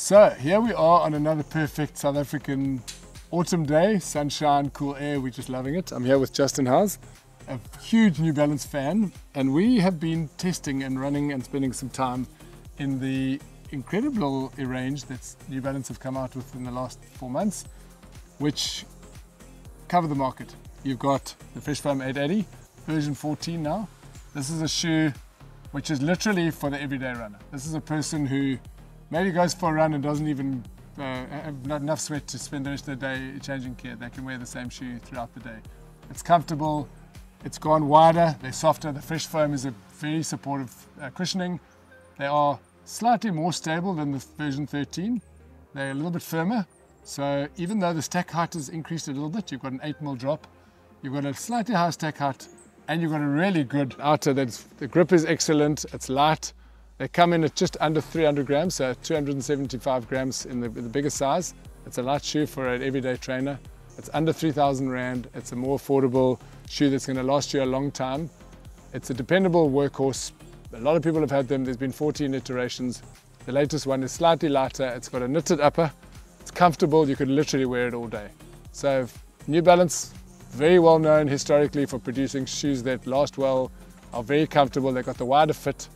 So here we are on another perfect South African autumn day, sunshine, cool air, we're just loving it. I'm here with Justin Howes, a huge New Balance fan, and we have been testing and running and spending some time in the incredible range that New Balance have come out with in the last 4 months, which cover the market. You've got the Fresh Foam 880, version 14 now. This is a shoe which is literally for the everyday runner. This is a person who maybe goes for a run and doesn't even have not enough sweat to spend the rest of the day changing gear. They can wear the same shoe throughout the day. It's comfortable, it's gone wider, they're softer. The Fresh Foam is a very supportive cushioning. They are slightly more stable than the version 13. They're a little bit firmer. So even though the stack height has increased a little bit, you've got an 8mm drop, you've got a slightly higher stack height, and you've got a really good outer. The grip is excellent, it's light. They come in at just under 300 grams, so 275 grams in the bigger size. It's a light shoe for an everyday trainer. It's under 3,000 Rand. It's a more affordable shoe that's going to last you a long time. It's a dependable workhorse. A lot of people have had them. There's been 14 iterations. The latest one is slightly lighter. It's got a knitted upper. It's comfortable. You could literally wear it all day. So New Balance, very well known historically for producing shoes that last well, are very comfortable. They've got the wider fit.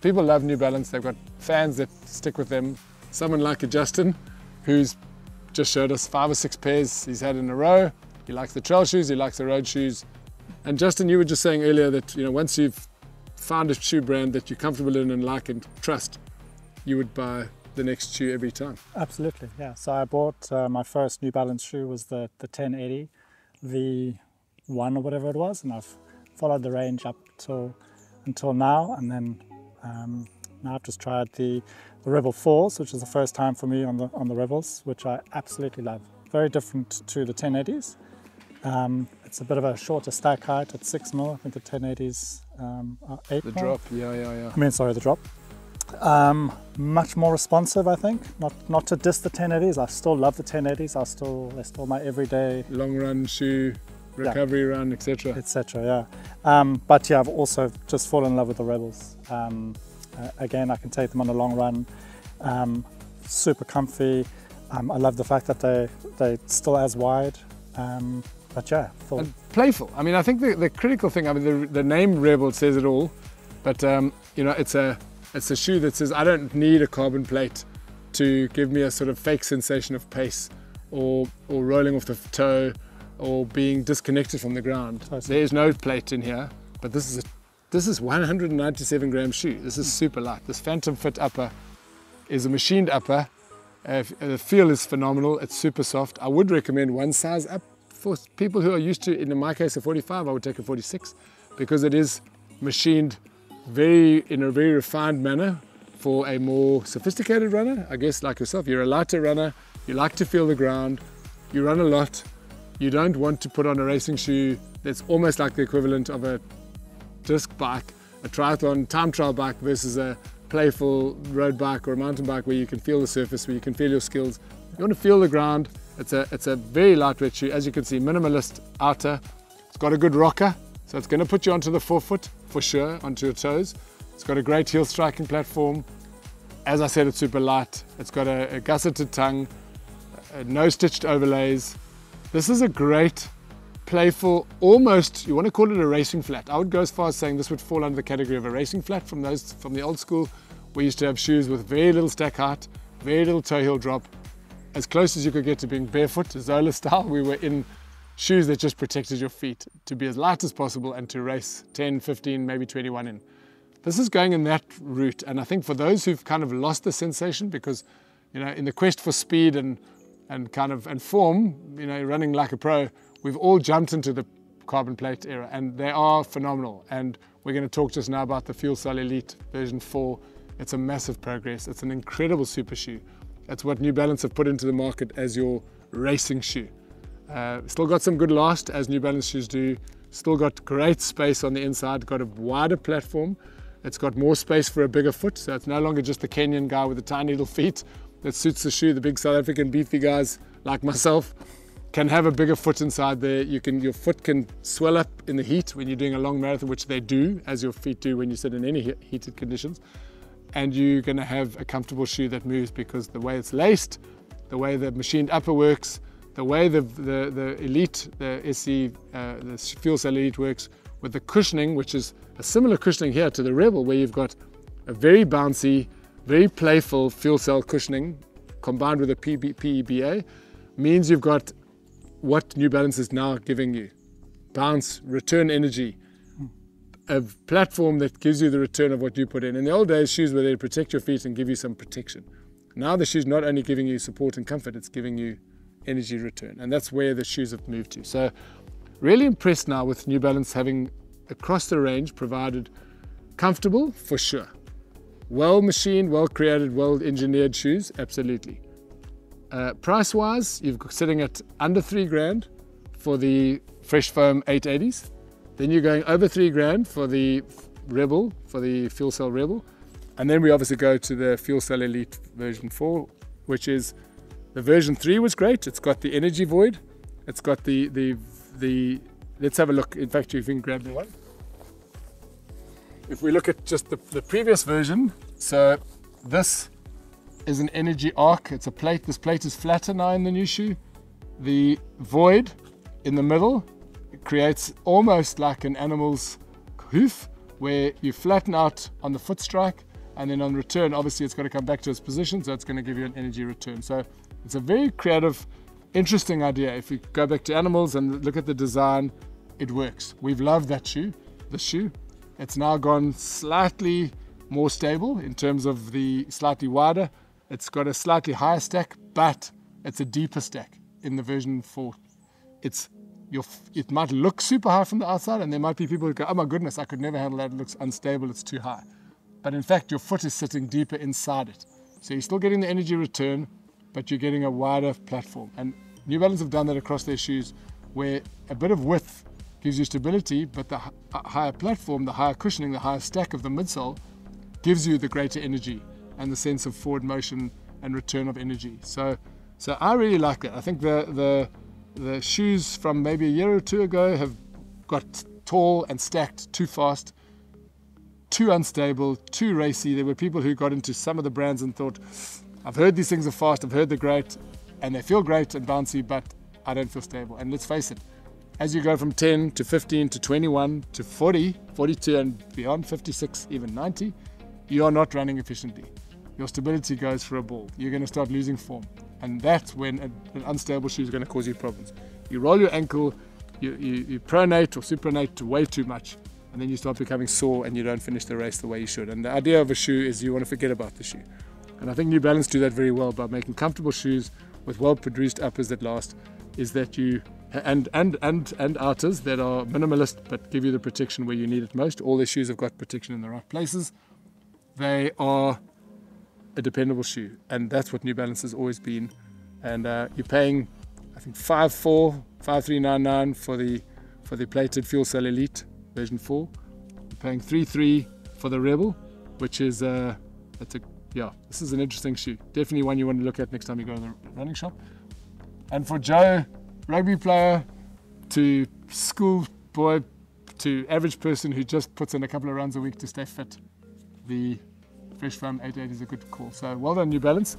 People love New Balance. They've got fans that stick with them. Someone like a Justin, who's just showed us 5 or 6 pairs he's had in a row. He likes the trail shoes, he likes the road shoes. And Justin, you were just saying earlier that once you've found a shoe brand that you're comfortable in and like and trust, you would buy the next shoe every time. Absolutely, yeah. So I bought my first New Balance shoe was the 1080 V1 or whatever it was, and I've followed the range up until now, and then now I've just tried the Rebel 4s, which is the first time for me on the Rebels, which I absolutely love. Very different to the 1080s. It's a bit of a shorter stack height at 6mm. I think the 1080s are 8mm. The drop, yeah. I mean, sorry, the drop. Much more responsive, I think. Not to diss the 1080s. I still love the 1080s. They're still my everyday long run shoe, recovery run, etc. Etc. Yeah. But yeah, I've also just fallen in love with the Rebels. Again, I can take them on a long run. Super comfy. I love the fact that they're still as wide. But yeah, full. And playful. I mean, I think the critical thing, I mean, the name Rebel says it all, but it's a shoe that says I don't need a carbon plate to give me a sort of fake sensation of pace or rolling off the toe or being disconnected from the ground. There is no plate in here, but this is 197 gram shoe. This is super light. This Phantom Fit upper is a machined upper. The feel is phenomenal. It's super soft. I would recommend one size up for people who are used to, in my case, a 45. I would take a 46 because it is machined in a very refined manner for a more sophisticated runner. I guess like yourself, you're a lighter runner. You like to feel the ground. You run a lot. You don't want to put on a racing shoe that's almost like the equivalent of a disc bike, a triathlon time trial bike versus a playful road bike or a mountain bike where you can feel the surface, where you can feel your skills. You want to feel the ground. It's a very lightweight shoe. As you can see, minimalist outer. It's got a good rocker, so it's going to put you onto the forefoot for sure, onto your toes. It's got a great heel striking platform. As I said, it's super light. It's got a gusseted tongue, no stitched overlays. This is a great, playful, almost, you want to call it a racing flat. I would go as far as saying this would fall under the category of a racing flat from the old school. We used to have shoes with very little stack height, very little toe heel drop, as close as you could get to being barefoot, Zola style. We were in shoes that just protected your feet to be as light as possible and to race 10, 15, maybe 21 in. This is going in that route, and I think for those who've kind of lost the sensation because, in the quest for speed and form, running like a pro, we've all jumped into the carbon plate era, and they are phenomenal. And we're going to talk just now about the Fuelcell Elite version 4. It's a massive progress. It's an incredible super shoe. That's what New Balance have put into the market as your racing shoe. Still got some good last, as New Balance shoes do. Still got great space on the inside, got a wider platform. It's got more space for a bigger foot, so it's no longer just the Kenyan guy with the tiny little feet that suits the shoe. The big South African beefy guys like myself can have a bigger foot inside there. Your foot can swell up in the heat when you're doing a long marathon, which they do, as your feet do when you sit in any heated conditions. and you're going to have a comfortable shoe that moves, because the way it's laced, the way the machined upper works, the way the Elite, the SC, the Fuelcell Elite works with the cushioning, which is a similar cushioning here to the Rebel, where you've got a very bouncy, very playful Fuelcell cushioning combined with a PEBA, means you've got what New Balance is now giving you: bounce, return energy, a platform that gives you the return of what you put in. In the old days, shoes were there to protect your feet and give you some protection. Now the shoe's not only giving you support and comfort, it's giving you energy return, and that's where the shoes have moved to. So really impressed now with New Balance having across the range provided comfortable, for sure, well machined, well created, well engineered shoes, absolutely. Price wise, you're sitting at under $3,000 for the Fresh Foam 880s. Then you're going over $3,000 for the Rebel, for the Fuelcell Rebel. And then we obviously go to the Fuelcell Elite version 4, which is, the version 3 was great. It's got the energy void. It's got the let's have a look. In fact, you can grab the one. If we look at just the previous version, so this is an energy arc. It's a plate. This plate is flatter now in the new shoe. The void in the middle, it creates almost like an animal's hoof, where you flatten out on the foot strike, and then on return, obviously it's got to come back to its position, so it's going to give you an energy return. So it's a very creative, interesting idea. If you go back to animals and look at the design, it works. We've loved that shoe, this shoe. It's now gone slightly more stable in terms of the slightly wider. It's got a slightly higher stack, but it's a deeper stack in the version 4. It might look super high from the outside, and there might be people who go, oh my goodness, I could never handle that, it looks unstable, it's too high. But in fact, your foot is sitting deeper inside it. So you're still getting the energy return, but you're getting a wider platform. And New Balance have done that across their shoes, where a bit of width gives you stability, but the higher platform, the higher cushioning, the higher stack of the midsole gives you the greater energy and the sense of forward motion and return of energy. So I really like that. I think the shoes from maybe a year or two ago have got tall and stacked too fast, too unstable, too racy. There were people who got into some of the brands and thought, I've heard these things are fast, I've heard they're great, and they feel great and bouncy, but I don't feel stable. And let's face it, as you go from 10 to 15 to 21 to 40, 42 and beyond, 56, even 90, you are not running efficiently. Your stability goes for a ball. You're going to start losing form. And that's when an unstable shoe is going to cause you problems. You roll your ankle, you pronate or supinate way too much, and then you start becoming sore and you don't finish the race the way you should. And the idea of a shoe is you want to forget about the shoe. And I think New Balance do that very well by making comfortable shoes with well-produced uppers that last, is that you, and outers that are minimalist but give you the protection where you need it most. All their shoes have got protection in the right places. They are a dependable shoe, and that's what New Balance has always been. And you're paying, I think, $5,399 for the plated Fuelcell Elite version 4. You're paying $3,300 for the Rebel, which is this is an interesting shoe. Definitely one you want to look at next time you go to the running shop. And for Joe, rugby player to school boy to average person who just puts in a couple of runs a week to stay fit, the Fresh Foam 880 is a good call. So well done, New Balance.